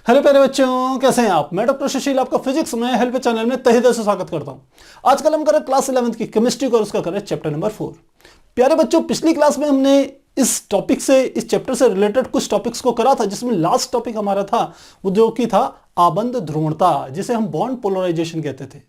Hello प्यारे बच्चों, कैसे हैं आप। मैं डॉक्टर सुशील आपका फिजिक्स में हेल्प चैनल में तहे दिल से स्वागत करता हूं। आजकल हम कर रहे क्लास 11th की केमिस्ट्री और उसका कर रहे चैप्टर नंबर 4। प्यारे बच्चों, पिछली क्लास में हमने इस टॉपिक से, इस चैप्टर से रिलेटेड कुछ टॉपिक्स को करा था, जिसमें लास्ट टॉपिक हमारा था वो जो कि था आबंध ध्रुवणता, जिसे हम बॉन्ड पोलराइजेशन कहते थे।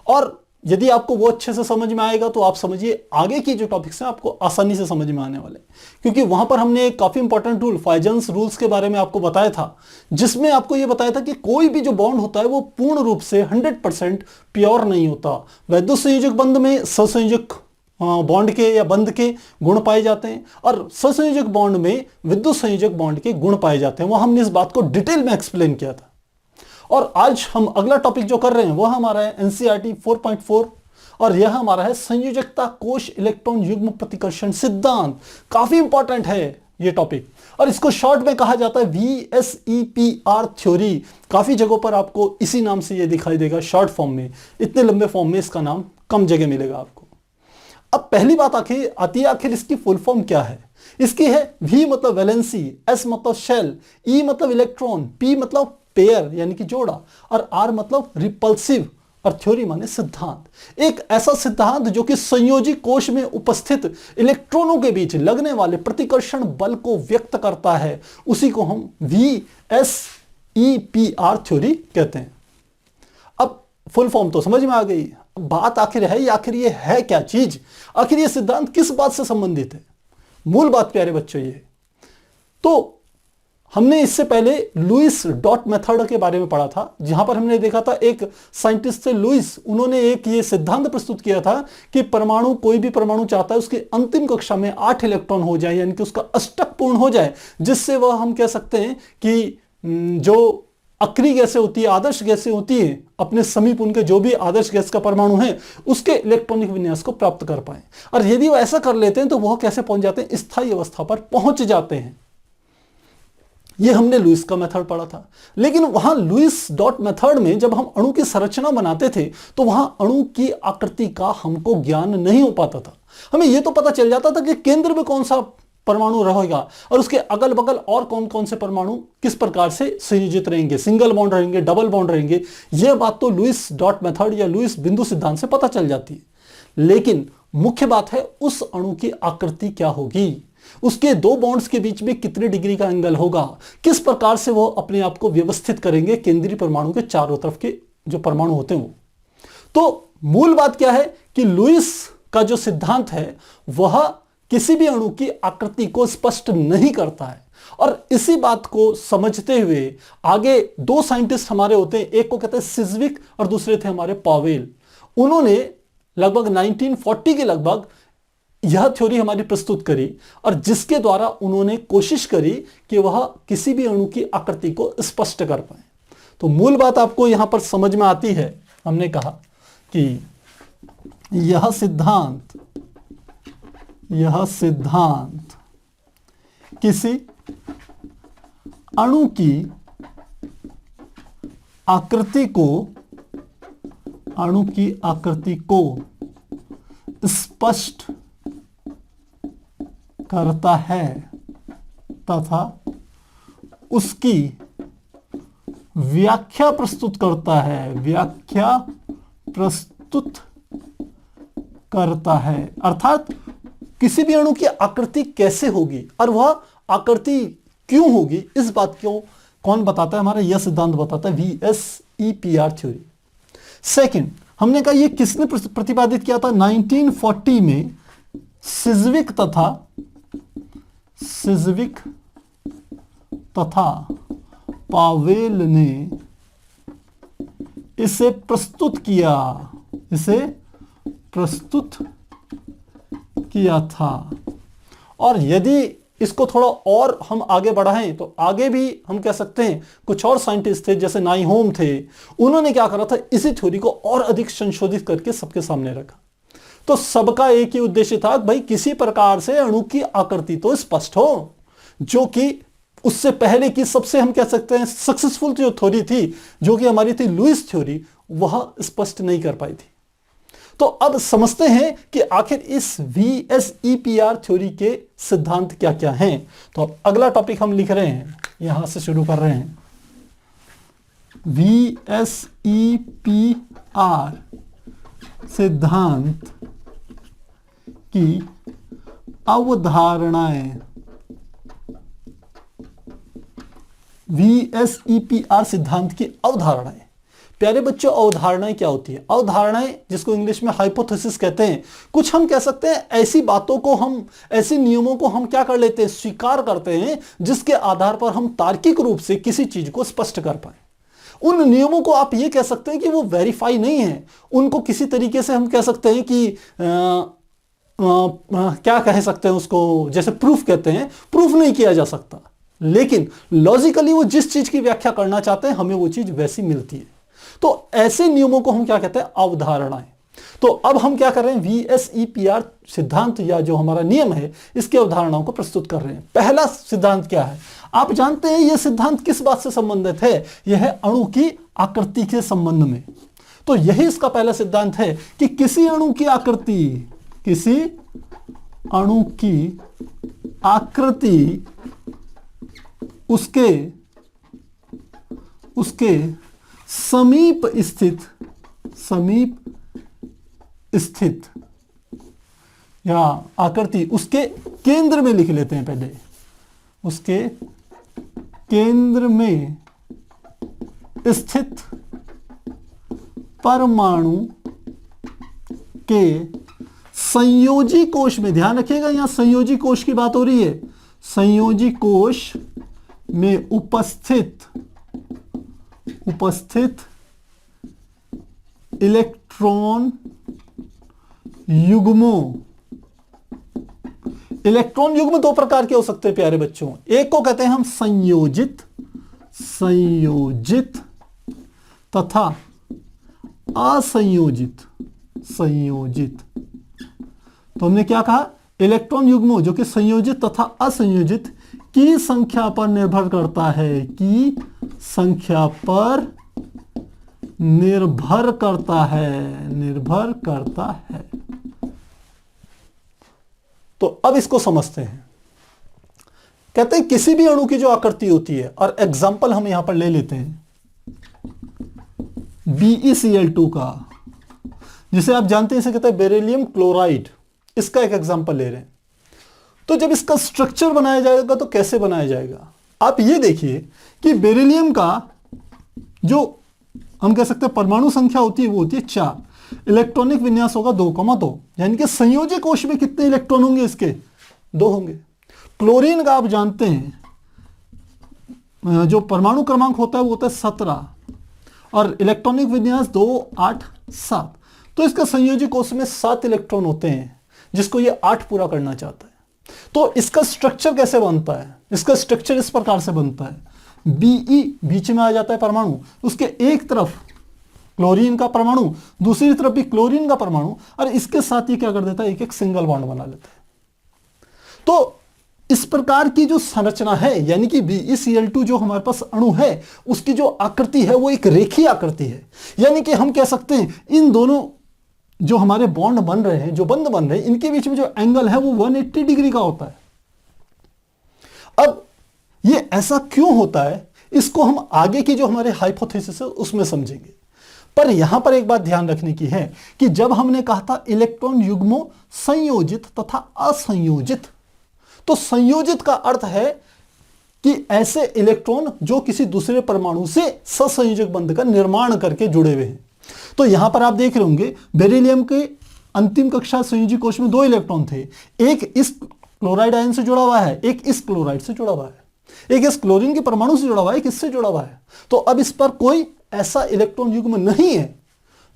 और यदि आपको वो अच्छे से समझ में आएगा तो आप समझिए आगे की जो टॉपिक्स हैं आपको आसानी से समझ में आने वाले, क्योंकि वहां पर हमने एक काफी इंपॉर्टेंट रूल फाइजन्स रूल्स के बारे में आपको बताया था, जिसमें आपको ये बताया था कि कोई भी जो बॉन्ड होता है वो पूर्ण रूप से 100% प्योर नहीं होता। वैद्युत संयोजक बंध में ससंयोजक बॉन्ड के या बंध के गुण पाए जाते हैं और ससंयोजक बॉन्ड में विद्युत संयोजक बॉन्ड के गुण पाए जाते हैं। वहां हमने इस बात को डिटेल में एक्सप्लेन किया था। और आज हम अगला टॉपिक जो कर रहे हैं वह हमारा है एनसीईआरटी 4.4 और यह हमारा है संयोजकता कोश इलेक्ट्रॉन युग्म प्रतिकर्षण सिद्धांत। काफी इंपॉर्टेंट है यह टॉपिक और इसको शॉर्ट में कहा जाता है VSEPR थ्योरी। काफी जगहों पर आपको इसी नाम से यह दिखाई देगा शॉर्ट फॉर्म में, इतने लंबे फॉर्म में इसका नाम कम जगह मिलेगा आपको। अब पहली बात आती है आखिर इसकी फुल फॉर्म क्या है। इसकी है V मतलब वैलेंसी, S मतलब शेल, E मतलब इलेक्ट्रॉन, P मतलब पेयर यानी कि जोड़ा और R मतलब रिपल्सिव और थ्योरी माने सिद्धांत। एक ऐसा सिद्धांत जो कि संयोजी कोश में उपस्थित इलेक्ट्रॉनों के बीच लगने वाले प्रतिकर्षण बल को व्यक्त करता है, उसी को हम VSEPR थ्योरी कहते हैं। अब फुल फॉर्म तो समझ में आ गई। बात आखिर ये है क्या चीज, आखिर ये सिद्धांत किस बात से संबंधित है। मूल बात प्यारे बच्चों ये, तो हमने इससे पहले लुईस डॉट मेथड के बारे में पढ़ा था, जहां पर हमने देखा था एक साइंटिस्ट थे लुईस, उन्होंने एक ये सिद्धांत प्रस्तुत किया था कि परमाणु, कोई भी परमाणु चाहता है उसके अंतिम कक्षा में 8 इलेक्ट्रॉन हो जाए, यानी कि उसका अष्टक पूर्ण हो जाए, जिससे वह हम कह सकते हैं कि जो अक्रिय गैसें होती है, आदर्श गैसें होती है, अपने समीप उनके जो भी आदर्श गैस का परमाणु है उसके इलेक्ट्रॉनिक विन्यास को प्राप्त कर पाए। और यदि वो ऐसा कर लेते हैं तो वह कैसे पहुंच जाते हैं, स्थायी अवस्था पर पहुंच जाते हैं। ये हमने लुईस का मेथड पढ़ा था। लेकिन वहां लुईस डॉट मेथड में जब हम अणु की संरचना बनाते थे तो वहां अणु की आकृति का हमको ज्ञान नहीं हो पाता था। हमें यह तो पता चल जाता था कि केंद्र में कौन सा परमाणु रहेगा और उसके अगल बगल और कौन कौन से परमाणु किस प्रकार से संयोजित रहेंगे, सिंगल बॉन्ड रहेंगे, डबल बॉन्ड रहेंगे। यह बात तो लुईस डॉट मेथड या लुईस बिंदु सिद्धांत से पता चल जाती है। लेकिन मुख्य बात है उस अणु की आकृति क्या होगी, उसके दो बॉन्ड्स के बीच में कितने डिग्री का एंगल होगा, किस प्रकार से वो अपने आप को व्यवस्थित करेंगे केंद्रीय परमाणु के चारों तरफ के जो परमाणु होते हैं वो। तो मूल बात क्या है कि लुईस का जो सिद्धांत है वह किसी भी अणु की आकृति को स्पष्ट नहीं करता है। और इसी बात को समझते हुए आगे दो साइंटिस्ट हमारे होते हैं, एक को कहते हैं सिज्विक और दूसरे थे हमारे पावेल। उन्होंने लगभग 1940 के लगभग यह थ्योरी हमारी प्रस्तुत करी और जिसके द्वारा उन्होंने कोशिश करी कि वह किसी भी अणु की आकृति को स्पष्ट कर पाए। तो मूल बात आपको यहां पर समझ में आती है। हमने कहा कि यह सिद्धांत किसी अणु की आकृति को स्पष्ट करता है तथा उसकी व्याख्या प्रस्तुत करता है। अर्थात किसी भी अणु की आकृति कैसे होगी और वह आकृति क्यों होगी, इस बात को कौन बताता है, हमारा यह सिद्धांत बताता है VSEPR थ्योरी। सेकंड, हमने कहा यह किसने प्रतिपादित किया था, 1940 में सिज्विक तथा पावेल ने इसे प्रस्तुत किया था। और यदि इसको थोड़ा और हम आगे बढ़ाएं तो आगे भी हम कह सकते हैं कुछ और साइंटिस्ट थे, जैसे नाइहोम थे, उन्होंने क्या करा था, इसी थ्योरी को और अधिक संशोधित करके सबके सामने रखा। तो सबका एक ही उद्देश्य था, भाई किसी प्रकार से अणु की आकृति तो स्पष्ट हो, जो कि उससे पहले की सबसे हम कह सकते हैं सक्सेसफुल जो थ्योरी थी, जो कि हमारी थी लुईस थ्योरी, वह स्पष्ट नहीं कर पाई थी। तो अब समझते हैं कि आखिर इस VSEPR थ्योरी के सिद्धांत क्या क्या हैं। तो अब अगला टॉपिक हम लिख रहे हैं, यहां से शुरू कर रहे हैं। VSEPR सिद्धांत की अवधारणाएं। VSEPR सिद्धांत की अवधारणाएं। प्यारे बच्चों, अवधारणाएं क्या होती है? अवधारणाएं, जिसको इंग्लिश में हाइपोथेसिस कहते हैं, कुछ हम कह सकते हैं ऐसी बातों को, हम ऐसे नियमों को हम क्या कर लेते हैं, स्वीकार करते हैं, जिसके आधार पर हम तार्किक रूप से किसी चीज को स्पष्ट कर पाए। उन नियमों को आप ये कह सकते हैं कि वो वेरीफाई नहीं है, उनको किसी तरीके से हम कह सकते हैं कि क्या कह सकते हैं उसको, जैसे प्रूफ कहते हैं, प्रूफ नहीं किया जा सकता, लेकिन लॉजिकली वो जिस चीज की व्याख्या करना चाहते हैं हमें वो चीज वैसी मिलती है। तो ऐसे नियमों को हम क्या कहते हैं, अवधारणाएं। तो अब हम क्या कर रहे हैं, VSEPR सिद्धांत या जो हमारा नियम है, इसकी अवधारणाओं को प्रस्तुत कर रहे हैं। पहला सिद्धांत क्या है, आप जानते हैं यह सिद्धांत किस बात से संबंधित है? यह है अणु की आकृति के संबंध में। तो यही इसका पहला सिद्धांत है कि किसी अणु की आकृति, किसी अणु की आकृति उसके समीप स्थित या आकृति उसके केंद्र में लिख लेते हैं पहले, उसके केंद्र में स्थित परमाणु के संयोजी कोश में, ध्यान रखिएगा यहां संयोजी कोश की बात हो रही है, संयोजी कोश में उपस्थित इलेक्ट्रॉन युग्मों। इलेक्ट्रॉन युग्म दो प्रकार के हो सकते हैं प्यारे बच्चों, एक को कहते हैं हम संयोजित तथा असंयोजित। तो हमने क्या कहा, इलेक्ट्रॉन युग्मों जो कि संयोजित तथा असंयोजित की संख्या पर निर्भर करता है, की संख्या पर निर्भर करता है। तो अब इसको समझते हैं। कहते हैं किसी भी अणु की जो आकृति होती है, और एग्जाम्पल हम यहां पर ले लेते हैं BeCl2 का, जिसे आप जानते हैं इसे कहते हैं बेरिलियम क्लोराइड। इसका एक एग्जाम्पल ले रहे हैं। तो जब इसका स्ट्रक्चर बनाया जाएगा तो कैसे बनाया जाएगा, आप ये देखिए कि बेरिलियम का जो हम कह सकते हैं परमाणु संख्या होती है वो होती है 4, इलेक्ट्रॉनिक विन्यास होगा 2,2, यानी कि संयोजी कोश में कितने इलेक्ट्रॉन होंगे इसके, 2 होंगे। क्लोरीन का आप जानते हैं जो परमाणु क्रमांक होता है वो होता है 17 और इलेक्ट्रॉनिक विन्यास 2, 8, 7। तो इसका संयोजी कोश में 7 इलेक्ट्रॉन होते हैं, जिसको ये 8 पूरा करना चाहता है। तो इसका स्ट्रक्चर कैसे बनता है, इसका स्ट्रक्चर इस प्रकार से बनता है, Be बीच में आ जाता है परमाणु, उसके एक तरफ क्लोरीन का परमाणु, दूसरी तरफ भी क्लोरीन का परमाणु, और इसके साथ ही क्या कर देता है, एक सिंगल बॉन्ड बना लेता है। तो इस प्रकार की जो संरचना है, यानी कि BeCl2 जो हमारे पास अणु है, उसकी जो आकृति है वो एक रेखीय आकृति है। यानी कि हम कह सकते हैं इन दोनों जो हमारे बॉन्ड बन रहे हैं, जो बंध बन रहे हैं, इनके बीच में जो एंगल है वो 180 डिग्री का होता है। अब ये ऐसा क्यों होता है, इसको हम आगे की जो हमारे हाइपोथेसिस है उसमें समझेंगे। पर यहां पर एक बात ध्यान रखने की है कि जब हमने कहा था इलेक्ट्रॉन युग्मों संयोजित तथा असंयोजित, तो संयोजित का अर्थ है कि ऐसे इलेक्ट्रॉन जो किसी दूसरे परमाणु से ससंयोजक बंध का निर्माण करके जुड़े हुए हैं। तो यहां पर आप देख रहे होंगे बेरिलियम के अंतिम कक्षा संयोजी कोश में 2 इलेक्ट्रॉन थे, एक इस क्लोराइड आयन से जुड़ा हुआ है, एक इस क्लोराइड से जुड़ा हुआ है, एक इस क्लोरीन के परमाणु से जुड़ा हुआ है, एक इससे जुड़ा हुआ है। तो अब इस पर कोई ऐसा इलेक्ट्रॉन युग्म नहीं है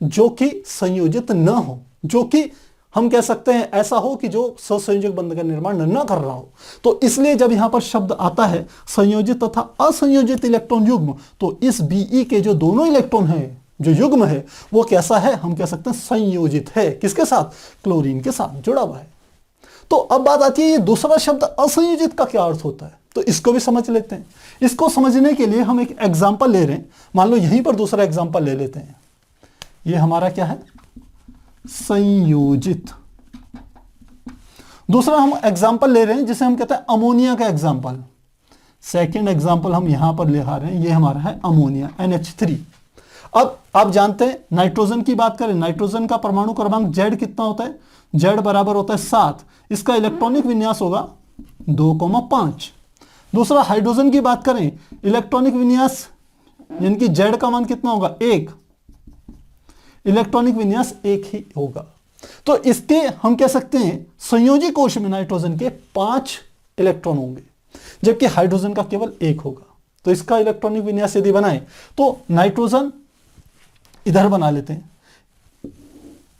जो कि संयोजित न हो, जो कि हम कह सकते हैं ऐसा हो कि जो ससंयोजक बंध का निर्माण न कर रहा हो। तो इसलिए जब यहां पर शब्द आता है संयोजित तथा असंयोजित इलेक्ट्रॉन युग्म, तो इस Be के जो दोनों इलेक्ट्रॉन है, जो युग्म है, वो कैसा है, हम कह सकते हैं संयोजित है। किसके साथ, क्लोरीन के साथ जुड़ा हुआ है। तो अब बात आती है ये दूसरा शब्द असंयोजित का क्या अर्थ होता है, तो इसको भी समझ लेते हैं। इसको समझने के लिए हम एक एग्जाम्पल ले रहे हैं, मान लो यहीं पर दूसरा एग्जाम्पल ले लेते हैं। ये हमारा क्या है, संयोजित। दूसरा हम एग्जाम्पल ले रहे हैं जिसे हम कहते हैं अमोनिया का एग्जाम्पल। सेकेंड एग्जाम्पल हम यहां पर ले आ रहे हैं, ये हमारा है अमोनिया NH3। अब आप जानते हैं नाइट्रोजन की बात करें, नाइट्रोजन का परमाणु क्रमांक Z कितना होता है, Z बराबर होता है 7। इसका इलेक्ट्रॉनिक विन्यास होगा 2,5। दूसरा हाइड्रोजन की बात करें, इलेक्ट्रॉनिक विन्यास यानी कि Z का मान कितना होगा 1, इलेक्ट्रॉनिक विन्यास 1 ही होगा। तो इसके हम कह सकते हैं संयोजी कोश में नाइट्रोजन के 5 इलेक्ट्रॉन होंगे, जबकि हाइड्रोजन का केवल 1 होगा। तो इसका इलेक्ट्रॉनिक विन्यास यदि बनाए तो नाइट्रोजन इधर बना लेते हैं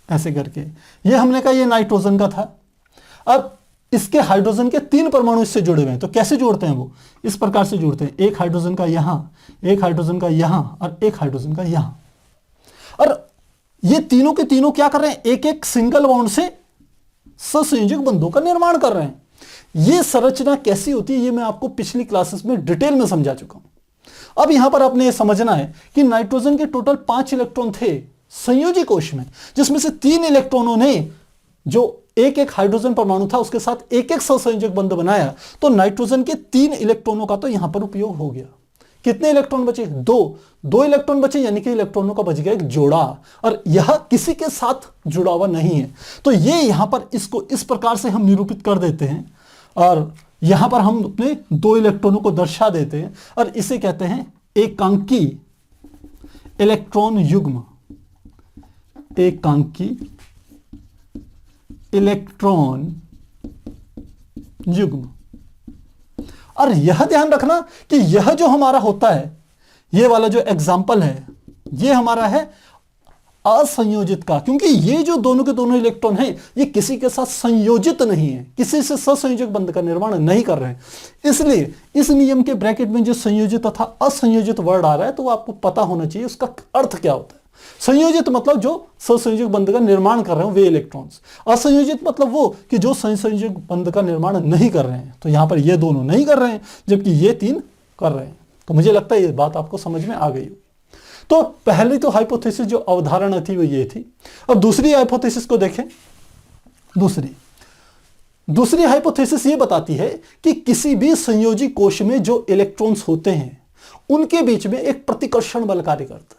ऐसे करके, ये हमने कहा ये नाइट्रोजन का था। अब इसके हाइड्रोजन के 3 परमाणु इससे जुड़े हुए हैं, तो कैसे जोड़ते हैं, वो इस प्रकार से जोड़ते हैं, एक हाइड्रोजन का यहां, एक हाइड्रोजन का यहां और एक हाइड्रोजन का यहां। और ये तीनों के तीनों क्या कर रहे हैं, एक एक सिंगल बॉन्ड से ससंयोजक बंधों का निर्माण कर रहे हैं। ये संरचना कैसी होती है ये मैं आपको पिछली क्लासेस में डिटेल में समझा चुका हूं। अब यहां पर आपने ये समझना है कि नाइट्रोजन के टोटल 5 इलेक्ट्रॉन थे संयोजी कोश में, जिसमें से 3 इलेक्ट्रॉनों ने जो एक एक हाइड्रोजन परमाणु था उसके साथ एक एक सहसंयोजक बंध बनाया। तो नाइट्रोजन के 3 इलेक्ट्रॉनों का तो यहां पर उपयोग हो गया। कितने इलेक्ट्रॉन बचे, 2 इलेक्ट्रॉन बचे, यानी कि इलेक्ट्रॉनों का बच गया एक जोड़ा, और यह किसी के साथ जुड़ा हुआ नहीं है। तो ये यहां पर इसको इस प्रकार से हम निरूपित कर देते हैं, और यहां पर हम अपने 2 इलेक्ट्रॉनों को दर्शा देते हैं, और इसे कहते हैं एकांकी इलेक्ट्रॉन युग्म, एकांकी इलेक्ट्रॉन युग्म। और यह ध्यान रखना कि यह जो हमारा होता है, ये वाला जो एग्जाम्पल है, ये हमारा है असंयोजित का, क्योंकि ये जो दोनों के दोनों इलेक्ट्रॉन हैं ये किसी के साथ संयोजित नहीं है, किसी से सहसंयोजक बंध का निर्माण नहीं कर रहे हैं। इसलिए इस नियम के ब्रैकेट में जो संयोजित तथा असंयोजित वर्ड आ रहा है तो वो आपको पता होना चाहिए उसका अर्थ क्या होता है। संयोजित मतलब जो सहसंयोजक बंध का निर्माण कर रहे हो वे इलेक्ट्रॉन्स, असंयोजित मतलब वो कि जो सहसंयोजक बंध का निर्माण नहीं कर रहे हैं। तो यहां पर ये दोनों नहीं कर रहे हैं जबकि ये 3 कर रहे हैं। तो मुझे लगता है ये बात आपको समझ में आ गई होगी। तो पहली तो हाइपोथेसिस जो अवधारणा थी वो ये थी। अब दूसरी हाइपोथेसिस को देखें। दूसरी हाइपोथेसिस ये बताती है कि किसी भी संयोजी कोश में जो इलेक्ट्रॉन्स होते हैं उनके बीच में एक प्रतिकर्षण बल कार्य करता है।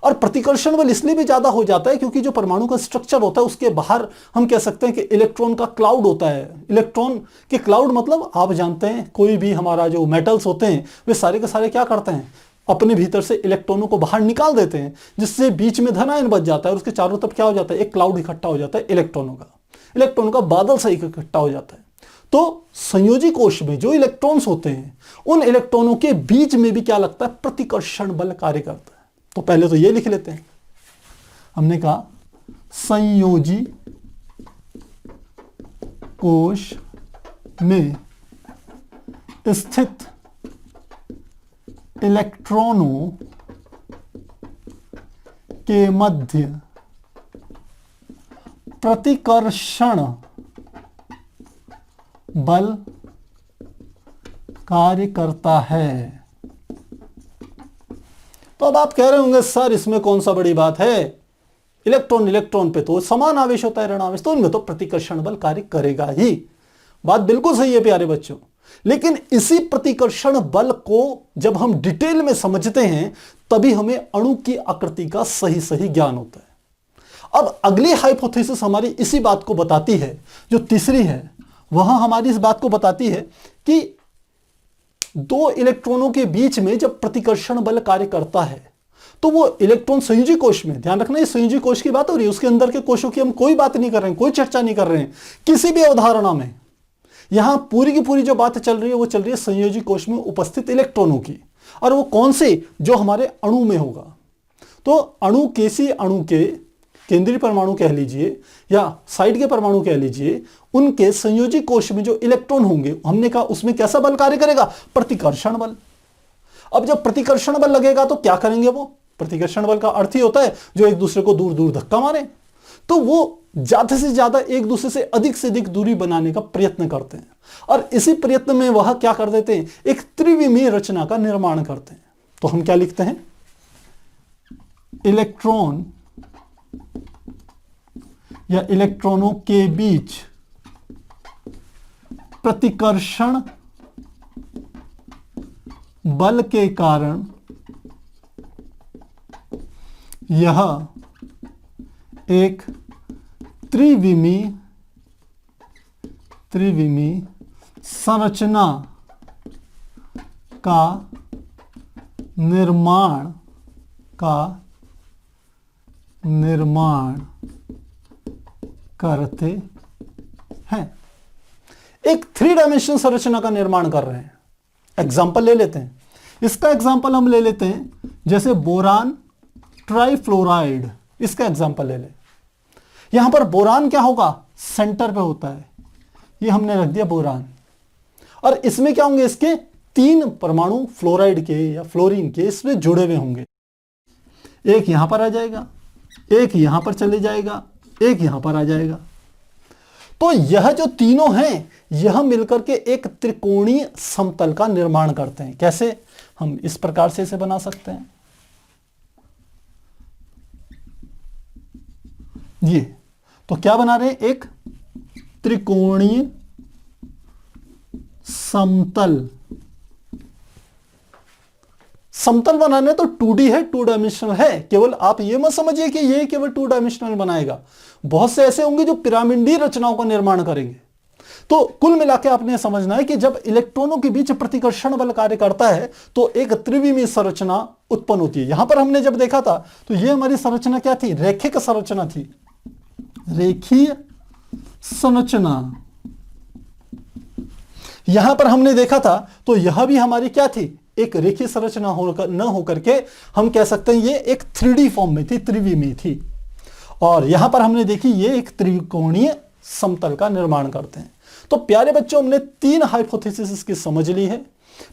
और प्रतिकर्षण बल इसलिए भी ज्यादा हो जाता है क्योंकि जो परमाणु का स्ट्रक्चर होता है उसके बाहर हम कह सकते हैं कि इलेक्ट्रॉन का क्लाउड होता है। इलेक्ट्रॉन के क्लाउड मतलब आप जानते हैं कोई भी हमारा जो मेटल्स होते हैं वे सारे के सारे क्या करते हैं, अपने भीतर से इलेक्ट्रॉनों को बाहर निकाल देते हैं, जिससे बीच में धन आयन बच जाता है और उसके चारों तरफ क्या हो जाता है, एक क्लाउड इकट्ठा हो जाता है इलेक्ट्रॉनों का बादल से इकट्ठा हो जाता है। तो संयोजी कोश में जो इलेक्ट्रॉन्स होते हैं उन इलेक्ट्रॉनों के बीच में भी क्या लगता है, प्रतिकर्षण बल कार्य करता है। तो पहले तो ये लिख लेते हैं, हमने कहा संयोजी कोश में स्थित इलेक्ट्रॉनों के मध्य प्रतिकर्षण बल कार्य करता है। तो अब आप कह रहे होंगे सर इसमें कौन सा बड़ी बात है, इलेक्ट्रॉन पे तो समान आवेश होता है, ऋण आवेश, तो इनमें तो प्रतिकर्षण बल कार्य करेगा ही। बात बिल्कुल सही है प्यारे बच्चों, लेकिन इसी प्रतिकर्षण बल को जब हम डिटेल में समझते हैं तभी हमें अणु की आकृति का सही सही ज्ञान होता है। अब अगली हाइपोथेसिस हमारी इसी बात को बताती है, जो तीसरी है वह हमारी इस बात को बताती है कि 2 इलेक्ट्रॉनों के बीच में जब प्रतिकर्षण बल कार्य करता है तो वो इलेक्ट्रॉन संयोजी कोश में, ध्यान रखना ये संयोजी कोश की बात हो रही है, उसके अंदर के कोशों की हम कोई बात नहीं कर रहे हैं, कोई चर्चा नहीं कर रहे हैं किसी भी अवधारणा में। यहां पूरी की पूरी जो बात चल रही है वो चल रही है संयोजी कोश में उपस्थित इलेक्ट्रॉनों की, और वो कौन से, जो हमारे अणु में होगा। तो अणु किसी अणु के केंद्रीय परमाणु कह लीजिए या साइड के परमाणु कह लीजिए, उनके संयोजी कोश में जो इलेक्ट्रॉन होंगे हमने कहा उसमें कैसा बल कार्य करेगा, प्रतिकर्षण बल। अब जब प्रतिकर्षण बल लगेगा तो क्या करेंगे, वो प्रतिकर्षण बल का अर्थ ही होता है जो एक दूसरे को दूर दूर धक्का मारे, तो वो ज्यादा से ज्यादा एक दूसरे से अधिक दूरी बनाने का प्रयत्न करते हैं, और इसी प्रयत्न में वह क्या कर देते हैं, एक त्रिविमीय रचना का निर्माण करते हैं। तो हम क्या लिखते हैं, इलेक्ट्रॉन या इलेक्ट्रॉनों के बीच प्रतिकर्षण बल के कारण यह एक त्रिविमीय संरचना का निर्माण करते हैं। एक 3 डायमेंशनल संरचना का निर्माण कर रहे हैं। एग्जाम्पल ले लेते हैं। इसका एग्जाम्पल हम ले लेते हैं, जैसे बोरान ट्राइफ्लोराइड, इसका एग्जाम्पल ले लें। यहां पर बोरान क्या होगा, सेंटर पे होता है, ये हमने रख दिया बोरान, और इसमें क्या होंगे, इसके 3 परमाणु फ्लोराइड के या फ्लोरीन के इसमें जुड़े हुए होंगे। एक यहां पर आ जाएगा, एक यहां पर चले जाएगा, एक यहां पर आ जाएगा। तो यह जो तीनों हैं, यह मिलकर के एक त्रिकोणीय समतल का निर्माण करते हैं। कैसे, हम इस प्रकार से इसे बना सकते हैं। ये तो क्या बना रहे हैं, एक त्रिकोणीय समतल। समतल बनाने तो 2D है, 2 डायमेंशनल है। केवल आप ये मत समझिए कि ये केवल 2 डायमेंशनल बनाएगा। बहुत से ऐसे होंगे जो पिरामिडीय रचनाओं का निर्माण करेंगे। तो कुल मिलाकर आपने समझना है कि जब इलेक्ट्रॉनों के बीच प्रतिकर्षण बल कार्य करता है तो एक त्रिविमीय संरचना उत्पन्न होती है। यहां पर हमने जब देखा था तो ये हमारी संरचना क्या थी, रैखिक संरचना थी, रेखीय संरचना। यहां पर हमने देखा था तो यह भी हमारी क्या थी, एक रेखीय संरचना न होकर के हम कह सकते हैं ये एक 3D फॉर्म में थी, त्रिविमीय थी। और यहां पर हमने देखी ये एक त्रिकोणीय समतल का निर्माण करते हैं। तो प्यारे बच्चों, हमने 3 हाइपोथेसिस की समझ ली है।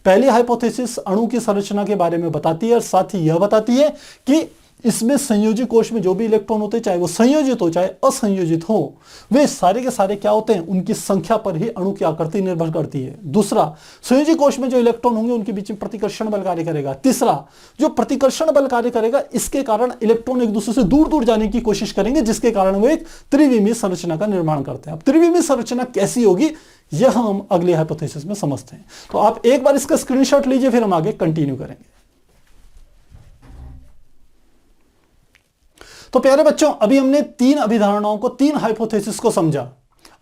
पहली हाइपोथेसिस अणु की संरचना के बारे में बताती है और साथ ही यह बताती है कि इसमें संयोजी कोश में जो भी इलेक्ट्रॉन होते हैं, चाहे वो संयोजित हो चाहे असंयोजित हो, वे सारे के सारे क्या होते हैं, उनकी संख्या पर ही अणु की आकृति निर्भर करती है। दूसरा, संयोजी कोश में जो इलेक्ट्रॉन होंगे उनके बीच में प्रतिकर्षण बल कार्य करेगा। तीसरा, जो प्रतिकर्षण बल कार्य करेगा इसके कारण इलेक्ट्रॉन एक दूसरे से दूर दूर जाने की कोशिश करेंगे, जिसके कारण वो एक त्रिविमीय संरचना का निर्माण करते हैं। अब त्रिविमीय संरचना कैसी होगी यह हम अगले हाइपोथेसिस में समझते हैं। तो आप एक बार इसका स्क्रीनशॉट लीजिए, फिर हम आगे कंटिन्यू करेंगे। तो प्यारे बच्चों, अभी हमने 3 अभिधारणाओं को, 3 हाइपोथेसिस को समझा।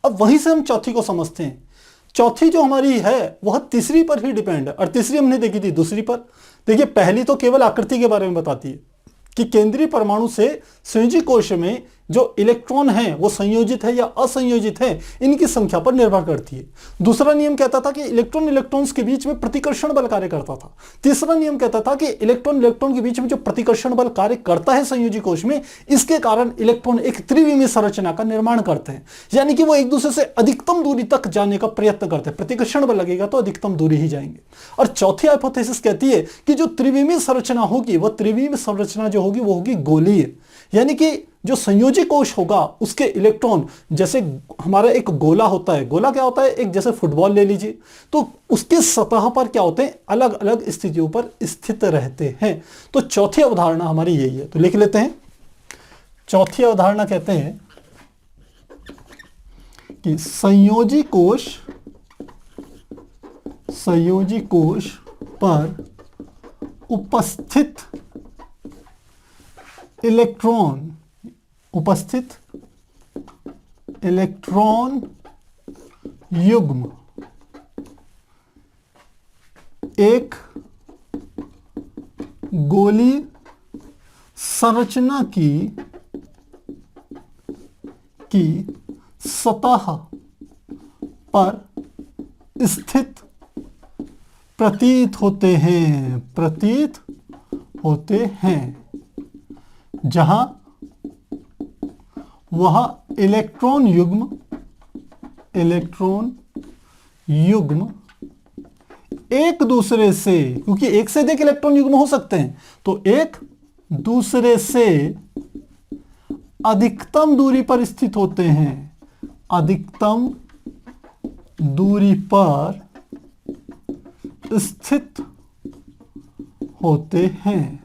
अब वहीं से हम चौथी को समझते हैं। चौथी जो हमारी है वह तीसरी पर ही डिपेंड है, और तीसरी हमने देखी थी दूसरी पर। देखिए, पहली तो केवल आकृति के बारे में बताती है कि केंद्रीय परमाणु से संयोजी कोश में जो इलेक्ट्रॉन है वो संयोजित है या असंयोजित है, इनकी संख्या पर निर्भर करती है। दूसरा नियम कहता था कि इलेक्ट्रॉन इलेक्ट्रॉन्स के बीच में प्रतिकर्षण बल कार्य करता था। तीसरा नियम कहता था कि इलेक्ट्रॉन इलेक्ट्रॉन के बीच में जो प्रतिकर्षण बल कार्य करता है संयोजी कोश में, इसके कारण इलेक्ट्रॉन एक त्रिविमीय संरचना का निर्माण करते हैं, यानी कि वो एक दूसरे से अधिकतम दूरी तक जाने का प्रयत्न करते हैं। प्रतिकर्षण बल लगेगा तो अधिकतम दूरी ही जाएंगे। और चौथी हाइपोथेसिस कहती है कि जो त्रिविमीय संरचना होगी, वह त्रिविमीय संरचना जो होगी वो होगी गोलीय, यानी कि जो संयोजी कोश होगा उसके इलेक्ट्रॉन, जैसे हमारा एक गोला होता है, गोला क्या होता है, एक जैसे फुटबॉल ले लीजिए, तो उसके सतह पर क्या होते हैं, अलग अलग स्थितियों पर स्थित रहते हैं। तो चौथी अवधारणा हमारी यही है। तो लिख लेते हैं, चौथी अवधारणा कहते हैं कि संयोजी कोश पर उपस्थित इलेक्ट्रॉन युग्म एक गोलीय संरचना की सतह पर स्थित प्रतीत होते हैं, जहां वह इलेक्ट्रॉन युग्म एक दूसरे से, क्योंकि एक से अधिक इलेक्ट्रॉन युग्म हो सकते हैं, तो एक दूसरे से अधिकतम दूरी पर स्थित होते हैं, अधिकतम दूरी पर स्थित होते हैं।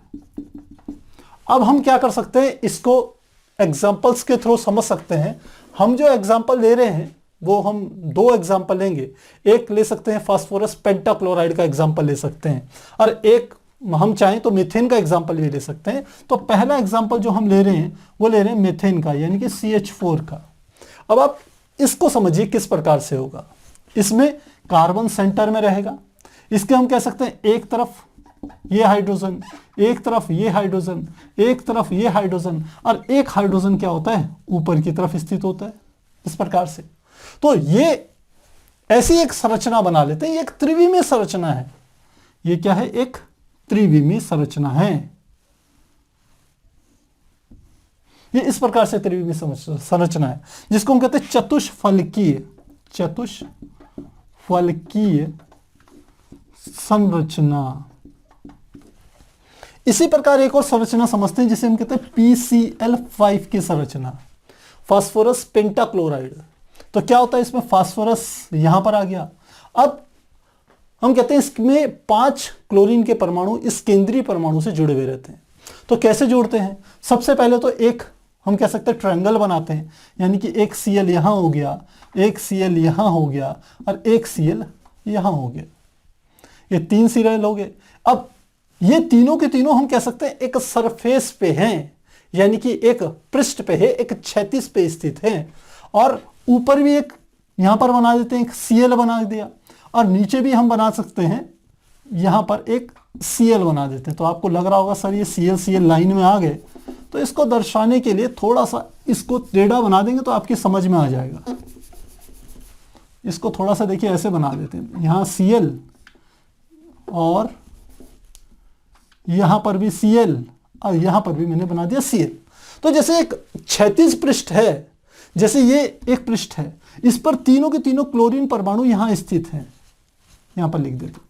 अब हम क्या कर सकते हैं, इसको एग्जाम्पल्स के थ्रू समझ सकते हैं। हम जो एग्जाम्पल दे रहे हैं वो हम दो एग्जाम्पल लेंगे। एक ले सकते हैं फास्फोरस पेंटाक्लोराइड का एग्जाम्पल ले सकते हैं, और एक हम चाहें तो मीथेन का एग्जाम्पल भी ले सकते हैं। तो पहला एग्जाम्पल जो हम ले रहे हैं वो ले रहे हैं मीथेन का, यानी कि CH4 का। अब आप इसको समझिए किस प्रकार से होगा। इसमें कार्बन सेंटर में रहेगा, इसके हम कह सकते हैं एक तरफ ये हाइड्रोजन, एक तरफ ये हाइड्रोजन, एक तरफ ये हाइड्रोजन, और एक हाइड्रोजन क्या होता है ऊपर की तरफ स्थित होता है इस प्रकार से। तो ये ऐसी एक संरचना बना लेते हैं, ये एक त्रिविमीय संरचना है। ये क्या है, एक त्रिविमीय संरचना है। ये इस प्रकार से त्रिविमीय संरचना है, जिसको हम कहते हैं चतुष्फलकीय संरचना। इसी प्रकार एक और संरचना समझते हैं जिसे हम कहते हैं PCl5 की संरचना, फास्फोरस पेंटाक्लोराइड। तो क्या होता है इसमें, फास्फोरस यहां पर आ गया। अब हम कहते हैं इसमें 5 क्लोरीन के परमाणु इस केंद्रीय परमाणु से जुड़े हुए रहते हैं। तो कैसे जोड़ते हैं, सबसे पहले तो एक हम कह सकते हैं ट्रायंगल बनाते हैं, यानी कि एक Cl यहां हो गया, एक Cl यहां हो गया, और एक Cl यहां हो गया। ये 3 Cl हो गए। अब ये तीनों के तीनों हम कह सकते हैं एक सरफेस पे हैं, यानी कि एक पृष्ठ पे है, एक क्षैतिज पे स्थित है। और ऊपर भी एक यहां पर बना देते हैं, एक Cl बना दिया, और नीचे भी हम बना सकते हैं, यहां पर एक Cl बना देते हैं। तो आपको लग रहा होगा सर ये Cl लाइन में आ गए, तो इसको दर्शाने के लिए थोड़ा सा इसको टेढ़ा बना देंगे तो आपकी समझ में आ जाएगा। इसको थोड़ा सा देखिए ऐसे बना देते हैं, यहां Cl और यहां पर भी Cl, और यहां पर भी मैंने बना दिया Cl। तो जैसे एक क्षैतिज पृष्ठ है, जैसे ये एक पृष्ठ है, इस पर तीनों के तीनों क्लोरीन परमाणु यहां स्थित हैं। यहां पर लिख देते,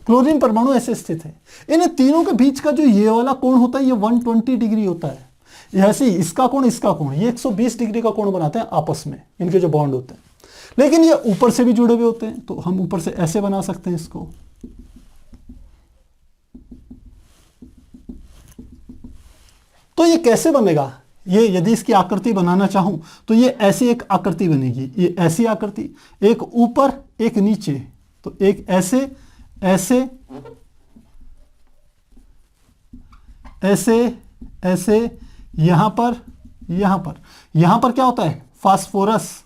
क्लोरीन परमाणु ऐसे स्थित है। इन तीनों के बीच का जो ये वाला कोण होता है, ये 120 डिग्री होता है। ऐसे ही इसका कोण, ये 120 डिग्री का कोण बनाते हैं आपस में, इनके जो बॉन्ड होते हैं। लेकिन ये ऊपर से भी जुड़े हुए होते हैं, तो हम ऊपर से ऐसे बना सकते हैं इसको। तो ये कैसे बनेगा, ये यदि इसकी आकृति बनाना चाहूं तो ये ऐसी एक आकृति बनेगी, ये ऐसी आकृति, एक ऊपर एक नीचे। तो एक ऐसे ऐसे ऐसे ऐसे, यहां पर क्या होता है फास्फोरस,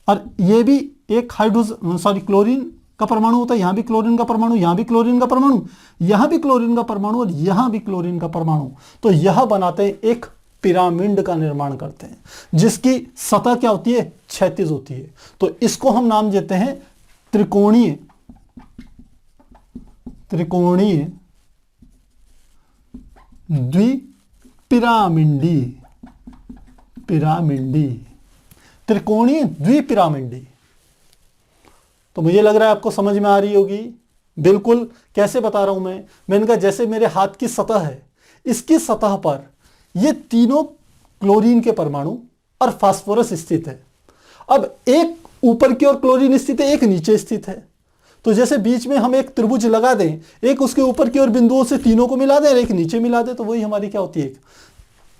और ये भी एक हाइड्रोजन क्लोरीन का परमाणु होता है। यहां भी क्लोरीन का परमाणु, यहां भी क्लोरीन का परमाणु, यहां भी क्लोरीन का परमाणु, और यहां भी क्लोरीन का परमाणु। तो यह बनाते हैं एक पिरामिड का निर्माण करते हैं, जिसकी सतह क्या होती है, क्षैतिज होती है। तो इसको हम नाम देते हैं त्रिकोणीय द्विपिरामिडी, त्रिकोणीय द्विपिरामिडी। तो मुझे लग रहा है आपको समझ में आ रही होगी। बिल्कुल कैसे बता रहा हूं मैंने कहा जैसे मेरे हाथ की सतह है, इसकी सतह पर ये तीनों क्लोरीन के परमाणु और फास्फोरस स्थित है। अब एक ऊपर की ओर क्लोरीन स्थित है, एक नीचे स्थित है। तो जैसे बीच में हम एक त्रिभुज लगा दें, एक उसके ऊपर की ओर बिंदुओं से तीनों को मिला दें और एक नीचे मिला दें, तो वही हमारी क्या होती है,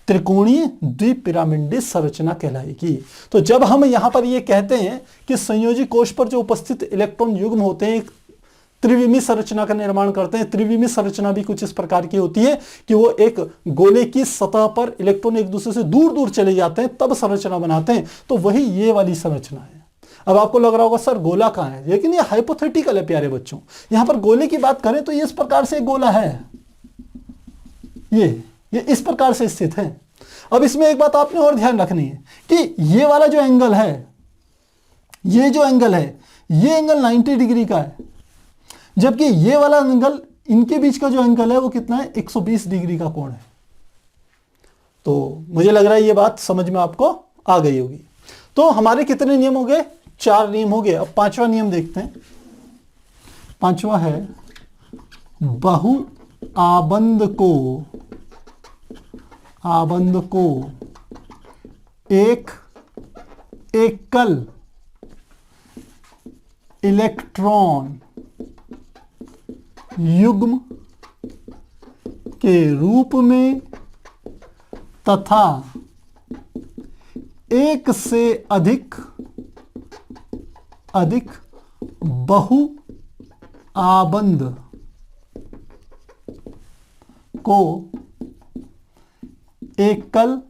त्रिकोणीय द्विपिरामिडीय संरचना कहलाएगी। तो जब हम यहां पर ये कहते हैं कि संयोजी कोश पर जो उपस्थित इलेक्ट्रॉन युग्म होते हैं एक त्रिविमीय संरचना का निर्माण करते हैं। त्रिविमीय संरचना भी कुछ इस प्रकार की होती है कि वो एक गोले की सतह पर इलेक्ट्रॉन एक दूसरे से दूर दूर चले जाते हैं, तब संरचना बनाते हैं। तो वही ये वाली संरचना है। अब आपको लग रहा होगा सर गोला कहां है, लेकिन ये हाइपोथेटिकल है प्यारे बच्चों। यहां पर गोले की बात करें तो ये इस प्रकार से गोला है, ये इस प्रकार से स्थित है। अब इसमें एक बात आपने और ध्यान रखनी है कि ये वाला जो एंगल है, ये एंगल 90 डिग्री का है, जबकि ये वाला एंगल, इनके बीच का जो एंगल है वो कितना है, 120 डिग्री का कोण है। तो मुझे लग रहा है ये बात समझ में आपको आ गई होगी। तो हमारे कितने नियम हो गए, 4 नियम हो गए। अब 5वां नियम देखते हैं। 5वां है बहु आबंध को एक एकल इलेक्ट्रॉन युग्म के रूप में तथा एक से अधिक अधिक बहु आबंध को एकल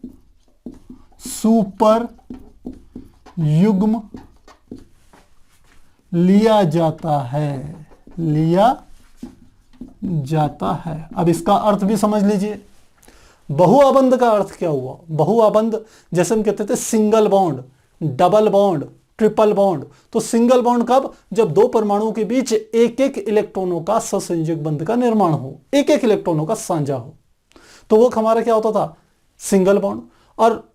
सुपर युग्म लिया जाता है। अब इसका अर्थ भी समझ लीजिए। बहुआबंध का अर्थ क्या हुआ? बहुआबंध जैसे हम कहते थे single bond, double bond, triple bond. तो सिंगल बॉन्ड कब? जब दो परमाणुओं के बीच एक एक इलेक्ट्रॉनों का ससंयोजक बंध का निर्माण हो, एक एक इलेक्ट्रॉनों का साझा हो, तो वो हमारा क्या होता था? Single bond. और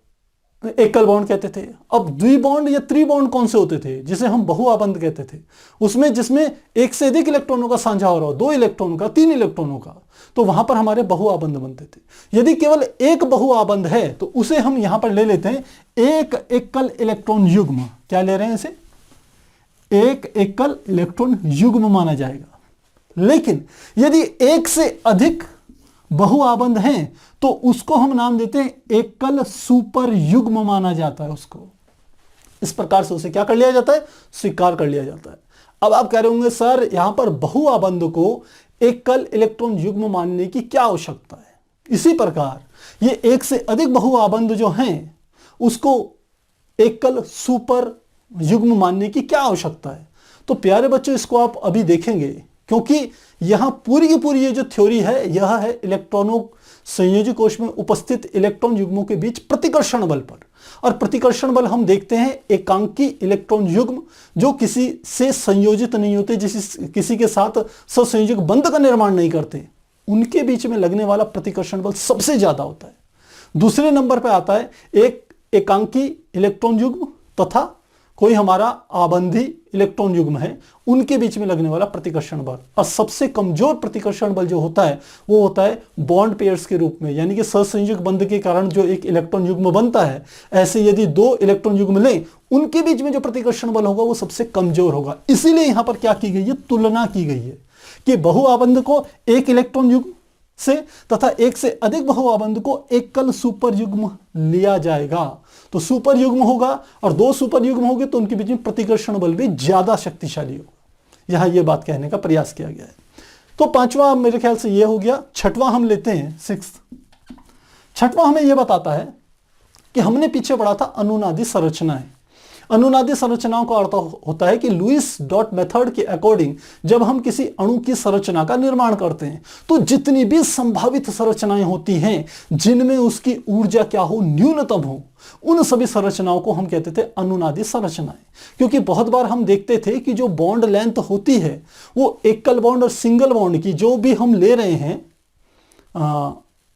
एकल बॉन्ड कहते थे। अब द्वि बॉन्ड या त्रि बॉन्ड कौन से होते थे? जिसे हम बहुआबंध कहते थे, उसमें जिसमें एक से अधिक इलेक्ट्रॉनों का साझा हो रहा हो, 2 इलेक्ट्रॉनों का, 3 इलेक्ट्रॉनों का, तो वहां पर हमारे बहुआबंध बनते थे। यदि केवल एक बहुआबंध है तो उसे हम यहां पर ले लेते हैं एक एकल इलेक्ट्रॉन युग्म। क्या ले रहे हैं इसे? एक एकल इलेक्ट्रॉन युग्म माना जाएगा। लेकिन यदि एक से अधिक बहुआबंध हैं तो उसको हम नाम देते हैं एकल सुपर युग्म माना जाता है उसको। इस प्रकार से उसे क्या कर लिया जाता है? स्वीकार कर लिया जाता है। अब आप कह रहे होंगे सर यहां पर बहुआबंध को एकल इलेक्ट्रॉन युग्म मानने की क्या आवश्यकता है? इसी प्रकार ये एक से अधिक बहुआबंध जो हैं उसको एकल सुपर युग्म मानने की क्या आवश्यकता है? तो प्यारे बच्चों इसको आप अभी देखेंगे, क्योंकि यहां पूरी की पूरी ये जो थ्योरी है यह है इलेक्ट्रॉनों संयोजी कोश में उपस्थित इलेक्ट्रॉन युग्मों के बीच प्रतिकर्षण बल पर। और प्रतिकर्षण बल हम देखते हैं एकांकी इलेक्ट्रॉन युग्म जो किसी से संयोजित नहीं होते, किसी के साथ ससंयोजक बंध का निर्माण नहीं करते, उनके बीच में लगने वाला प्रतिकर्षण बल सबसे ज्यादा होता है। दूसरे नंबर पर आता है एक एकांकी इलेक्ट्रॉन युग्म तथा कोई हमारा आबंधी इलेक्ट्रॉन युग्म है, उनके बीच में लगने वाला प्रतिकर्षण बल। और सबसे कमजोर प्रतिकर्षण बल जो होता है वो होता है बॉन्ड पेयर्स के रूप में, यानी कि सहसंयोजक बंध के कारण जो एक इलेक्ट्रॉन युग्म बनता है, ऐसे यदि 2 इलेक्ट्रॉन युग्म लें उनके बीच में जो प्रतिकर्षण बल होगा वो सबसे कमजोर होगा। इसीलिए यहां पर क्या की गई है? तुलना की गई है कि बहुआबंध को एक इलेक्ट्रॉन युग्म से तथा एक से अधिक बहुआबंध को एकल सुपर युग्म लिया जाएगा। तो सुपर युग्म होगा और 2 सुपर युग्म होंगे तो उनके बीच में प्रतिकर्षण बल भी ज्यादा शक्तिशाली होगा। यहां यह बात कहने का प्रयास किया गया है। तो 5वां मेरे ख्याल से यह हो गया। 6वां हम लेते हैं 6। 6वां हमें यह बताता है कि हमने पीछे पढ़ा था अनुनादी संरचनाएं। अनुनादी संरचनाओं का अर्थ होता है कि लुईस डॉट मेथड के अकॉर्डिंग जब हम किसी अणु की संरचना का निर्माण करते हैं तो जितनी भी संभावित संरचनाएं होती हैं जिनमें उसकी ऊर्जा क्या हो, न्यूनतम हो, उन सभी संरचनाओं को हम कहते थे अनुनादी संरचनाएं। क्योंकि बहुत बार हम देखते थे कि जो बॉन्ड लेंथ होती है वो एकल बॉन्ड और सिंगल बॉन्ड की जो भी हम ले रहे हैं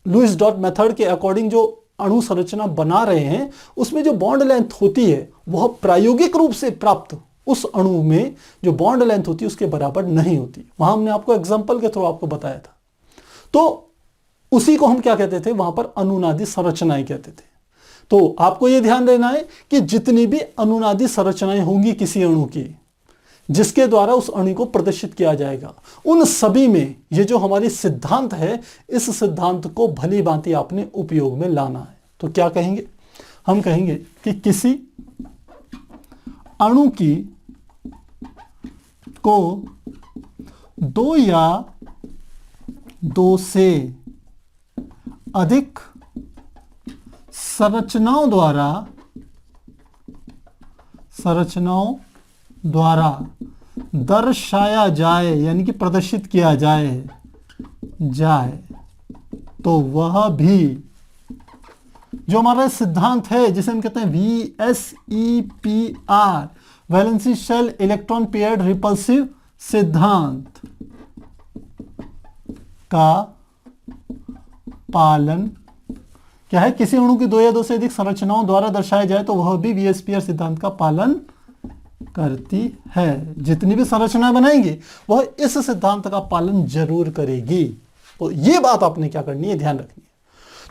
लुईस डॉट मेथड के अकॉर्डिंग जो अणु संरचना बना रहे हैं उसमें जो बॉन्ड लेंथ होती है वह प्रायोगिक रूप से प्राप्त उस अणु में जो बॉन्ड लेंथ होती है उसके बराबर नहीं होती। वहां हमने आपको एग्जांपल के थ्रू आपको बताया था। तो उसी को हम क्या कहते थे? वहां पर अनुनादी संरचनाएं कहते थे। तो आपको यह ध्यान देना है कि जितनी भी अनुनादी संरचनाएं होंगी किसी अणु की जिसके द्वारा उस अणु को प्रदर्शित किया जाएगा, उन सभी में ये जो हमारी सिद्धांत है इस सिद्धांत को भली भांति आपने उपयोग में लाना है। तो क्या कहेंगे? हम कहेंगे कि किसी अणु की को 2 या 2 से अधिक संरचनाओं द्वारा दर्शाया जाए, यानी कि प्रदर्शित किया जाए तो वह भी जो हमारा सिद्धांत है जिसे हम कहते हैं VSEPR, valency shell electron paired repulsive सिद्धांत का पालन क्या है? किसी अणु की 2 या 2 से अधिक संरचनाओं द्वारा दर्शाया जाए तो वह भी VSPR सिद्धांत का पालन करती है। जितनी भी संरचना बनाएंगी वह इस सिद्धांत का पालन जरूर करेगी। तो यह बात आपने क्या करनी है? ध्यान रखनी है।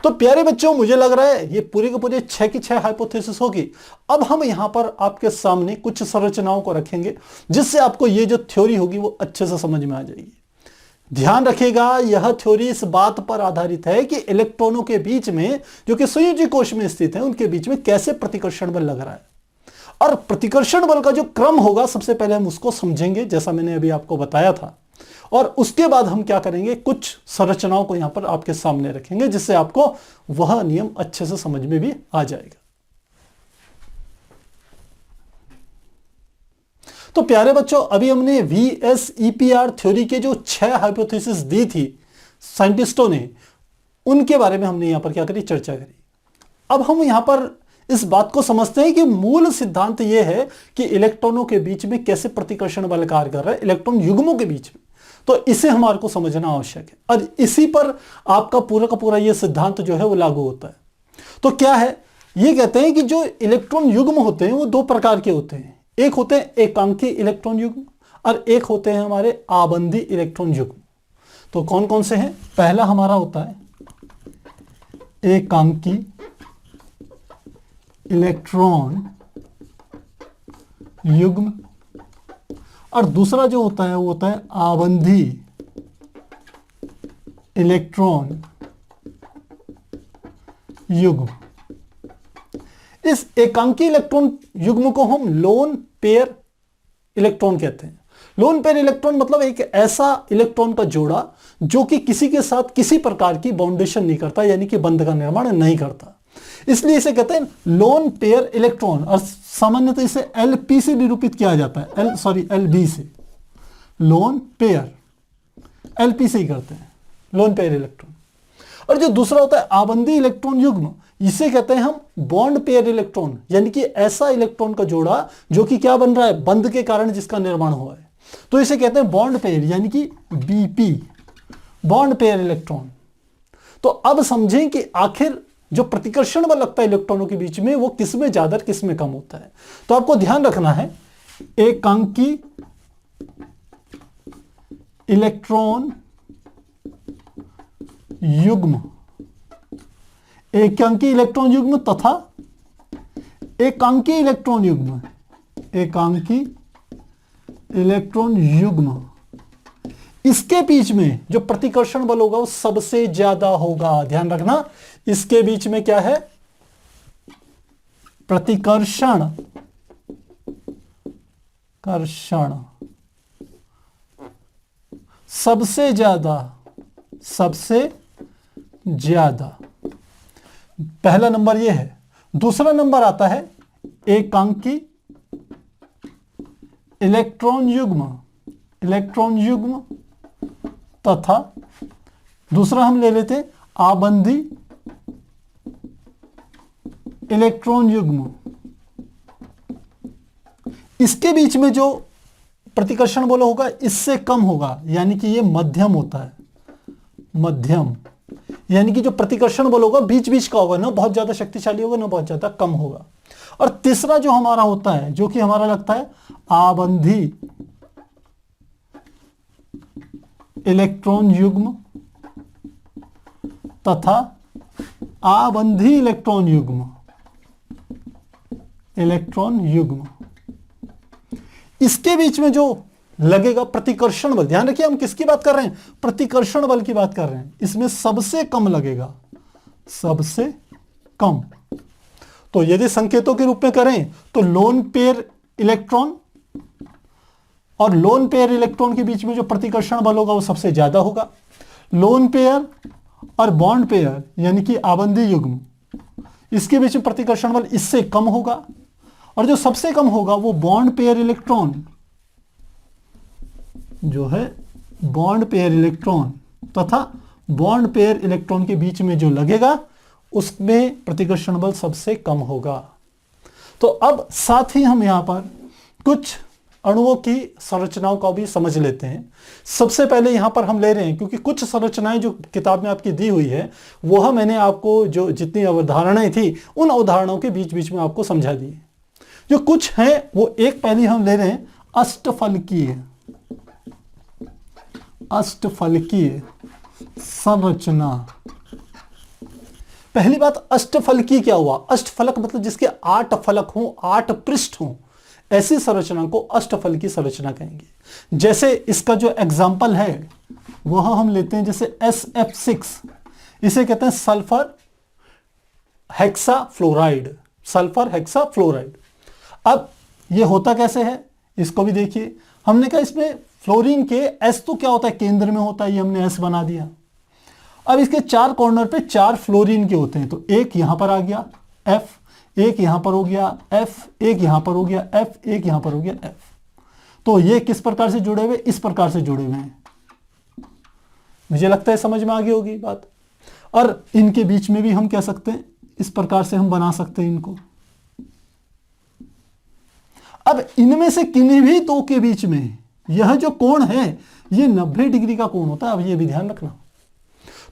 तो प्यारे बच्चों मुझे लग रहा है ये पूरे के पूरे 6 की 6 हाइपोथेसिस होगी। अब हम यहां पर आपके सामने कुछ संरचनाओं को रखेंगे जिससे आपको ये जो थ्योरी होगी वो अच्छे से समझ में आ जाएगी। ध्यान रखिएगा यह थ्योरी इस बात पर आधारित है कि इलेक्ट्रॉनों के बीच में जो कि संयोजी कोश में स्थित है उनके बीच में कैसे प्रतिकर्षण बल लग रहा है। और प्रतिकर्षण बल का जो क्रम होगा सबसे पहले हम उसको समझेंगे, जैसा मैंने अभी आपको बताया था, और उसके बाद हम क्या करेंगे, कुछ संरचनाओं को यहां पर आपके सामने रखेंगे जिससे आपको वह नियम अच्छे से समझ में भी आ जाएगा। तो प्यारे बच्चों, अभी हमने VSEPR थ्योरी के जो 6 हाइपोथेसिस दी थी साइंटिस्टों ने, उनके बारे में हमने यहां पर क्या करी, चर्चा करी। अब हम यहां पर इस बात को समझते हैं कि मूल सिद्धांत यह है कि इलेक्ट्रॉनों के बीच में कैसे प्रतिकर्षण बल कार्य कर रहा है, इलेक्ट्रॉन युग्मों के बीच में। तो इसे हमारे को समझना आवश्यक है और इसी पर आपका पूरा का पूरा यह सिद्धांत जो है वो लागू होता है। तो क्या है, ये कहते हैं कि जो इलेक्ट्रॉन युग्म होते हैं वो 2 प्रकार के होते हैं। एक होते हैं एकांकी इलेक्ट्रॉन युग्म और एक होते हैं हमारे आबंधी इलेक्ट्रॉन युग्म। तो कौन कौन से हैं? पहला हमारा होता है एकांकी इलेक्ट्रॉन युग्म और दूसरा जो होता है वो होता है आबंधी इलेक्ट्रॉन युग्म। इस एकांकी इलेक्ट्रॉन युग्म को हम लोन पेयर इलेक्ट्रॉन कहते हैं। लोन पेयर इलेक्ट्रॉन मतलब एक ऐसा इलेक्ट्रॉन का जोड़ा जो कि किसी के साथ किसी प्रकार की बाउंडेशन नहीं करता, यानी कि बंध का निर्माण नहीं करता, इसलिए इसे कहते हैं लोन पेयर इलेक्ट्रॉन। और सामान्यतः इसे LP से निरूपित किया जाता है, LB से, लोन पेयर, LP से ही करते हैं लोन पेयर इलेक्ट्रॉन। और जो दूसरा होता है आबंधी इलेक्ट्रॉन युग्म, इसे कहते हैं हम बॉन्ड पेयर इलेक्ट्रॉन, यानी कि ऐसा इलेक्ट्रॉन का जोड़ा जो कि क्या बन रहा है, बंध के कारण जिसका निर्माण हुआ है, तो इसे कहते हैं बॉन्ड पेयर, यानी कि BP, बॉन्ड पेयर इलेक्ट्रॉन। तो अब समझें कि आखिर जो प्रतिकर्षण बल लगता है इलेक्ट्रॉनों के बीच में वो किस में ज्यादा किस में कम होता है। तो आपको ध्यान रखना है, एकांकी इलेक्ट्रॉन युग्म, एकांकी इलेक्ट्रॉन युग्म तथा एकांकी इलेक्ट्रॉन युग्म, एकांकी इलेक्ट्रॉन युग्म, इसके बीच में जो प्रतिकर्षण बल होगा वो सबसे ज्यादा होगा। ध्यान रखना, इसके बीच में क्या है, प्रतिकर्षण कर्षण सबसे ज्यादा, सबसे ज्यादा, पहला नंबर यह है। दूसरा नंबर आता है एकांकी इलेक्ट्रॉन युग्म, इलेक्ट्रॉन युग्म तथा दूसरा हम ले लेते हैं आबंधी इलेक्ट्रॉन युग्म। इसके बीच में जो प्रतिकर्षण बल होगा इससे कम होगा, यानी कि ये मध्यम होता है, मध्यम, यानी कि जो प्रतिकर्षण बल होगा बीच बीच का होगा, ना बहुत ज्यादा शक्तिशाली होगा ना बहुत ज्यादा कम होगा। और तीसरा जो हमारा होता है, जो कि हमारा लगता है आबंधी इलेक्ट्रॉन युग्म तथा आबंधी इलेक्ट्रॉन युग्म, इलेक्ट्रॉन युग्म, इसके बीच में जो लगेगा प्रतिकर्षण बल, ध्यान रखिए हम किसकी बात कर रहे हैं, प्रतिकर्षण बल की बात कर रहे हैं, इसमें सबसे कम लगेगा, सबसे कम। तो यदि संकेतों के रूप में करें तो लोन पेयर इलेक्ट्रॉन और लोन पेयर इलेक्ट्रॉन के बीच में जो प्रतिकर्षण बल होगा वो सबसे ज्यादा होगा। लोन पेयर और बॉन्ड पेयर यानी कि आबंधी युग्म, इसके बीच में प्रतिकर्षण बल इससे कम होगा। और जो सबसे कम होगा वो बॉन्ड पेयर इलेक्ट्रॉन, जो है बॉन्ड पेयर इलेक्ट्रॉन तथा बॉन्ड पेयर इलेक्ट्रॉन के बीच में जो लगेगा उसमें प्रतिकर्षण बल सबसे कम होगा। तो अब साथ ही हम यहां पर कुछ अणुओं की संरचनाओं का भी समझ लेते हैं। सबसे पहले यहां पर हम ले रहे हैं, क्योंकि कुछ संरचनाएं जो किताब में आपकी दी हुई है वह मैंने आपको जो जितनी अवधारणाएं थी उन अवधारणाओं के बीच बीच में आपको समझा दी। जो कुछ है वो एक पहले हम ले रहे हैं अष्टफलकीय, अष्टफलकीय संरचना। पहली बात, अष्टफलकीय क्या हुआ? अष्टफलक मतलब जिसके 8 फलक हों, 8 पृष्ठ हों, ऐसी संरचना को अष्टफलकीय संरचना कहेंगे। जैसे इसका जो एग्जाम्पल है वह हम लेते हैं, जैसे SF6, इसे कहते हैं sulphur hexa fluoride, sulphur hexa fluoride. अब ये होता कैसे है इसको भी देखिए। हमने कहा इसमें फ्लोरीन के एस तो क्या होता है, केंद्र में होता है, ये हमने एस बना दिया। अब इसके 4 कॉर्नर पे 4 फ्लोरीन के होते हैं, तो एक यहां पर आ गया एफ, एक यहां पर हो गया एफ, एक यहां पर हो गया एफ, एक यहां पर हो गया एफ। तो ये किस प्रकार से जुड़े हुए, इस प्रकार से जुड़े हुए हैं। मुझे लगता है समझ में आ गई होगी बात। और इनके बीच में भी हम कह सकते हैं, इस प्रकार से हम बना सकते हैं इनको। अब इनमें से किन्हीं भी दो के बीच में यह जो कोण है ये 90 डिग्री का कोण होता है। अब ये भी ध्यान रखना।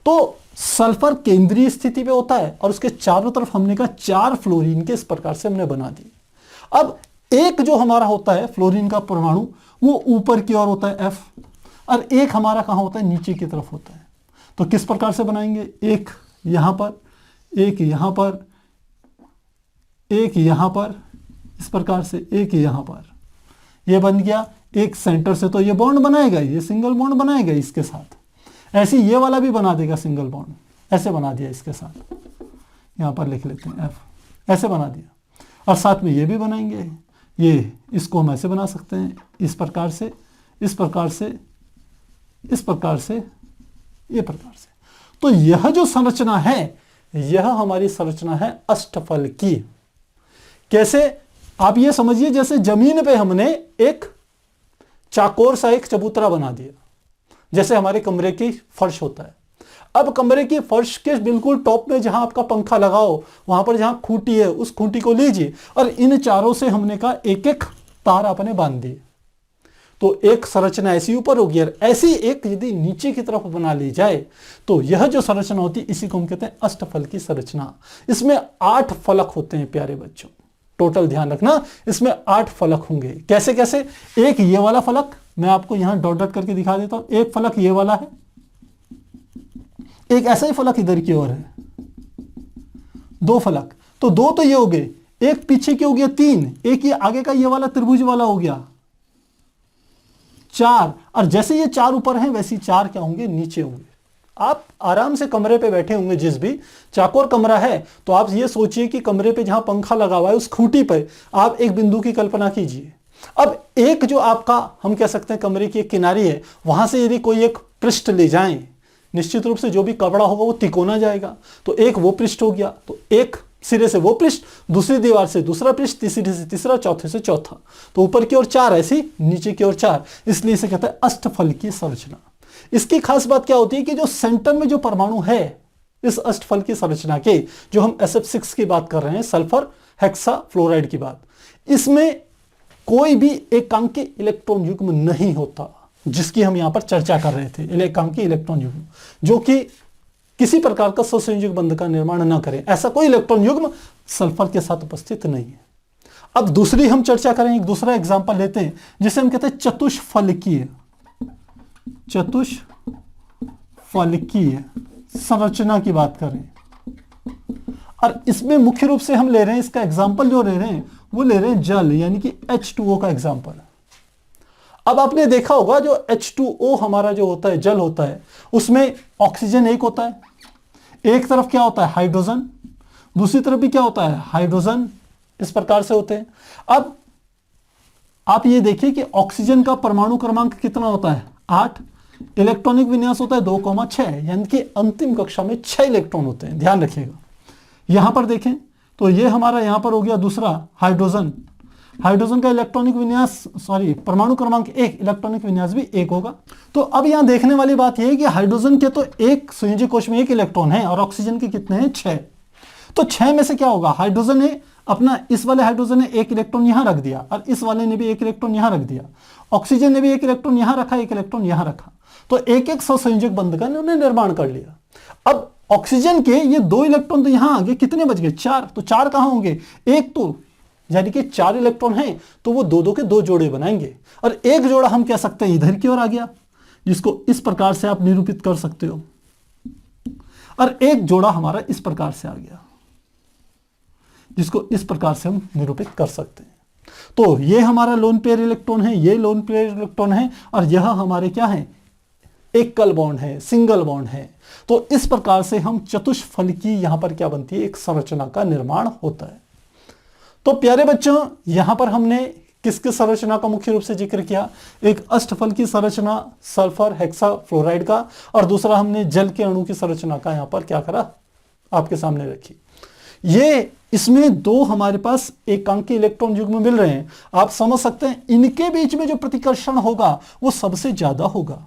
तो सल्फर केंद्रीय स्थिति पे होता है और उसके चारों तरफ हमने कहा 4 फ्लोरीन के इस प्रकार से हमने बना दिए। अब एक जो हमारा होता है फ्लोरीन का परमाणु वो ऊपर की ओर होता है एफ, और एक हमारा कहां होता है, नीचे की तरफ होता है। तो किस प्रकार से बनाएंगे, एक यहां पर, एक यहां पर, एक यहां पर, इस प्रकार से एक यहां पर, ये बन गया एक सेंटर से। तो ये बॉन्ड बनाएगा, ये सिंगल बॉन्ड बनाएगा इसके साथ। ऐसे ये वाला भी बना देगा सिंगल बॉन्ड, ऐसे बना दिया इसके साथ, यहां पर लिख लेते हैं एफ, ऐसे बना दिया। और साथ में ये भी बनाएंगे, ये इसको हम ऐसे बना सकते हैं, इस प्रकार से, इस प्रकार से, इस प्रकार से, ये प्रकार से। तो यह जो संरचना है यह हमारी संरचना है अष्टफल की। कैसे, आप ये समझिए जैसे जमीन पे हमने एक चाकोर सा एक चबूतरा बना दिया, जैसे हमारे कमरे की फर्श होता है। अब कमरे की फर्श के बिल्कुल टॉप में जहां आपका पंखा लगाओ, वहां पर जहां खूंटी है उस खूंटी को लीजिए और इन चारों से हमने कहा एक एक तार आपने बांध दिए। तो एक संरचना ऐसी ऊपर होगी और ऐसी एक यदि नीचे की तरफ बना ली जाए तो यह जो संरचना होती है इसी को हम कहते हैं अष्टफल की संरचना। इसमें 8 फलक होते हैं प्यारे बच्चों, टोटल ध्यान रखना, इसमें 8 फलक होंगे। कैसे कैसे, एक ये वाला फलक मैं आपको यहां डॉट डॉट करके दिखा देता हूं, एक फलक ये वाला है, एक ऐसा ही फलक इधर की ओर है, 2 फलक। तो 2 तो ये हो गए, एक पीछे के हो गया 3, एक ये आगे का ये वाला त्रिभुज वाला हो गया 4, और जैसे ये 4 ऊपर हैं वैसे 4 क्या होंगे, नीचे होंगे। आप आराम से कमरे पे बैठे होंगे, जिस भी चाकोर कमरा है, तो आप ये सोचिए कि कमरे पे जहां पंखा लगा हुआ है उस खूंटी पे आप एक बिंदु की कल्पना कीजिए। अब एक जो आपका हम कह सकते हैं कमरे की एक किनारी है, वहां से यदि कोई एक पृष्ठ ले जाएं, निश्चित रूप से जो भी कपड़ा होगा वो तिकोना जाएगा। तो एक वो पृष्ठ हो गया, तो एक सिरे से वो पृष्ठ, दूसरी दीवार से दूसरा पृष्ठ, तीसरी से तीसरा, चौथे से चौथा। तो ऊपर की ओर 4 ऐसी, नीचे की ओर 4, इसलिए इसे कहते हैं अष्टफल की संरचना। इसकी खास बात क्या होती है कि जो सेंटर में जो परमाणु है इस अष्टफल की संरचना के, जो हम SF6 की बात कर रहे हैं, सल्फर हेक्सा फ्लोराइड की बात, इसमें कोई भी एकांकी इलेक्ट्रॉन युग्म नहीं होता, जिसकी हम यहां पर चर्चा कर रहे थे, एकांकी इलेक्ट्रॉन युग्म, जो कि किसी प्रकार का सहसंयोजक बंध का निर्माण न करें, ऐसा कोई इलेक्ट्रॉन युग्म सल्फर के साथ उपस्थित नहीं है। अब दूसरी हम चर्चा करें, एक दूसरा एग्जांपल लेते हैं जिसे हम कहते हैं चतुष्फलकीय, चतुष्फलकीय संरचना की बात करें। और इसमें मुख्य रूप से हम ले रहे हैं, इसका एग्जांपल जो ले रहे हैं वो ले रहे हैं जल, यानी कि H2O का एग्जांपल। अब आपने देखा होगा जो H2O हमारा जो होता है, जल होता है, उसमें ऑक्सीजन एक होता है, एक तरफ क्या होता है हाइड्रोजन, दूसरी तरफ भी क्या होता है हाइड्रोजन, इस प्रकार से होते हैं। अब आप ये देखिए कि ऑक्सीजन का परमाणु क्रमांक कितना होता है 8, इलेक्ट्रॉनिक विन्यास होता है 2,6, यानी कि अंतिम कक्षा में 6 इलेक्ट्रॉन होते हैं, ध्यान रखिएगा। यहां पर देखें तो ये हमारा यहां पर हो गया दूसरा हाइड्रोजन, हाइड्रोजन का इलेक्ट्रॉनिक विन्यास परमाणु क्रमांक 1, इलेक्ट्रॉनिक विन्यास भी 1 होगा। तो अब यहां देखने वाली बात यह है कि हाइड्रोजन के तो एक संयोजक कोश में 1 इलेक्ट्रॉन है और ऑक्सीजन के कितने हैं 6। तो 6 में से क्या होगा, हाइड्रोजन ने अपना, इस वाले हाइड्रोजन ने 1 इलेक्ट्रॉन यहां रख दिया और इस वाले ने भी 1 इलेक्ट्रॉन यहां रख दिया, ऑक्सीजन ने भी 1 इलेक्ट्रॉन यहां रखा, 1 इलेक्ट्रॉन यहां रखा, तो एक एक सहसंयोजक बंध का उन्होंने निर्माण कर लिया। अब ऑक्सीजन के ये 2 इलेक्ट्रॉन तो यहां आ गए, कितने बच गए 4, तो 4 कहां होंगे, एक तो यानी कि 4 इलेक्ट्रॉन हैं तो वो 2-2 के 2 जोड़े बनाएंगे, और एक जोड़ा हम कह सकते हैं इधर की ओर आ गया, जिसको इस प्रकार से आप निरूपित कर सकते हो, और एक जोड़ा हमारा इस प्रकार से आ गया, जिसको इस प्रकार से हम निरूपित कर सकते हैं। तो ये हमारा लोन पेयर इलेक्ट्रॉन है, ये लोन पेयर इलेक्ट्रॉन है, और यह हमारे क्या है, एकल बॉन्ड है, सिंगल बॉन्ड है। तो इस प्रकार से हम चतुष्फलकी यहां पर क्या बनती है, एक संरचना का निर्माण होता है। तो प्यारे बच्चों, यहां पर हमने किसकी संरचना का मुख्य रूप से जिक्र किया? एक अष्टफल की संरचना सल्फर हेक्साफ्लोराइड का, और दूसरा हमने जल के अणु की संरचना का यहां पर क्या करा, आपके सामने रखी। ये इसमें दो हमारे पास एकांकी इलेक्ट्रॉन युग्म मिल रहे हैं। आप समझ सकते हैं इनके बीच में जो प्रतिकर्षण होगा वो सबसे ज्यादा होगा।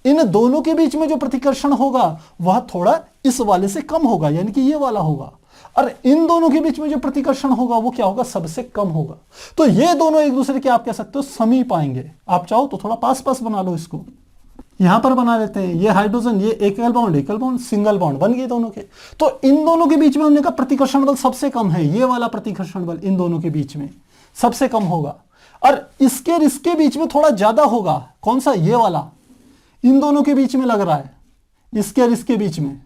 इन दोनों के बीच में जो प्रतिकर्षण होगा वह थोड़ा इस वाले से कम होगा, यानी कि ये वाला होगा। और इन दोनों के बीच में जो प्रतिकर्षण होगा वो क्या होगा? सबसे कम होगा। तो ये दोनों एक दूसरे के आप कह सकते हो समीप आएंगे। आप चाहो तो थोड़ा पास पास बना लो, इसको यहां पर बना लेते हैं। ये हाइड्रोजन, ये एकल बॉन्ड सिंगल बॉन्ड बन गए दोनों के। तो इन दोनों के बीच में हमने कहा प्रतिकर्षण बल सबसे कम है। ये वाला प्रतिकर्षण बल इन दोनों के बीच में सबसे कम होगा, और इसके और इसके बीच में थोड़ा ज्यादा होगा। कौन सा? ये वाला इन दोनों के बीच में लग रहा है, इसके और इसके बीच में।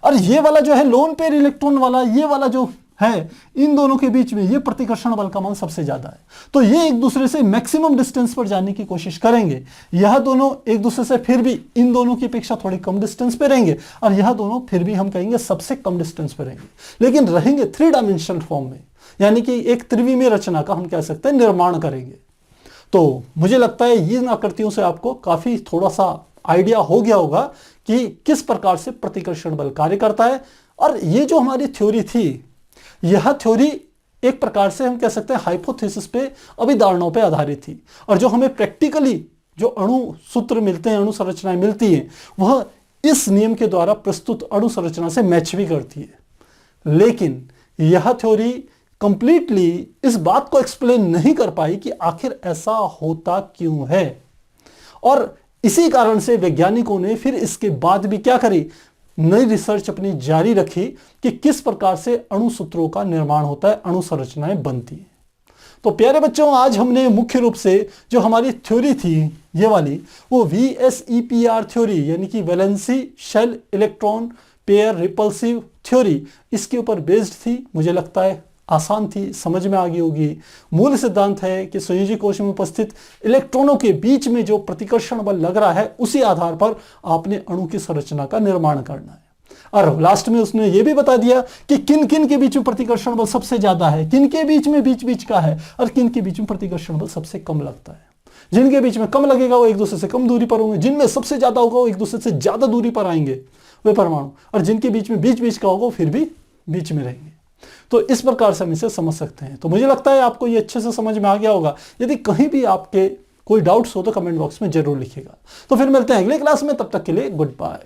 और ये वाला जो है लोन पेयर इलेक्ट्रॉन वाला, ये वाला जो है इन दोनों के बीच में, ये प्रतिकर्षण बल का मान सबसे ज्यादा है। तो ये एक दूसरे से मैक्सिमम डिस्टेंस पर जाने की कोशिश करेंगे। यह दोनों एक दूसरे से फिर भी इन दोनों की अपेक्षा थोड़ी कम डिस्टेंस पे रहेंगे, और यह दोनों फिर भी हम कहेंगे सबसे कम डिस्टेंस पे रहेंगे, लेकिन रहेंगे 3 डायमेंशनल फॉर्म में, यानी कि एक त्रिविमीय रचना का हम कह सकते हैं निर्माण करेंगे। तो मुझे लगता है इन आकृतियों से आपको काफी थोड़ा सा आइडिया हो गया होगा कि किस प्रकार से प्रतिकर्षण बल कार्य करता है। और ये जो हमारी थ्योरी थी, यह थ्योरी एक प्रकार से हम कह सकते हैं हाइपोथेसिस पे, अभिधारणाओं पे आधारित थी। और जो हमें प्रैक्टिकली जो अणु सूत्र मिलते हैं, अणु संरचनाएं मिलती हैं, वह इस नियम के द्वारा प्रस्तुत अणु संरचना से मैच भी करती है। लेकिन यह थ्योरी कंप्लीटली इस बात को एक्सप्लेन नहीं कर पाई कि आखिर ऐसा होता क्यों है। और इसी कारण से वैज्ञानिकों ने फिर इसके बाद भी क्या करी, नई रिसर्च अपनी जारी रखी कि किस प्रकार से अणु सूत्रों का निर्माण होता है, अणु संरचनाएं बनती हैं। तो प्यारे बच्चों, आज हमने मुख्य रूप से जो हमारी थ्योरी थी ये वाली, वो VSEPR थ्योरी, यानी कि valency shell electron pair repulsive theory, इसके ऊपर बेस्ड थी। मुझे लगता है आसान थी, समझ में आ गई होगी। मूल सिद्धांत है कि संयोजी कोश में उपस्थित इलेक्ट्रॉनों के बीच में जो प्रतिकर्षण बल लग रहा है, उसी आधार पर आपने अणु की संरचना का निर्माण करना है। और लास्ट में उसने ये भी बता दिया कि किन किन के बीच में प्रतिकर्षण बल सबसे ज्यादा है, किन के बीच में बीच बीच का है, और किन के बीच में प्रतिकर्षण बल सबसे कम लगता है। जिनके बीच में कम लगेगा वो एक दूसरे से कम दूरी पर होंगे, जिनमें सबसे ज्यादा होगा वो एक दूसरे से ज्यादा दूरी पर आएंगे वे परमाणु, और जिनके बीच में बीच बीच का होगा वो फिर भी बीच में रहेंगे। तो इस प्रकार से हम इसे समझ सकते हैं। तो मुझे लगता है आपको ये अच्छे से समझ में आ गया होगा। यदि कहीं भी आपके कोई डाउट्स हो तो कमेंट बॉक्स में जरूर लिखिएगा। तो फिर मिलते हैं अगले क्लास में, तब तक के लिए गुड बाय।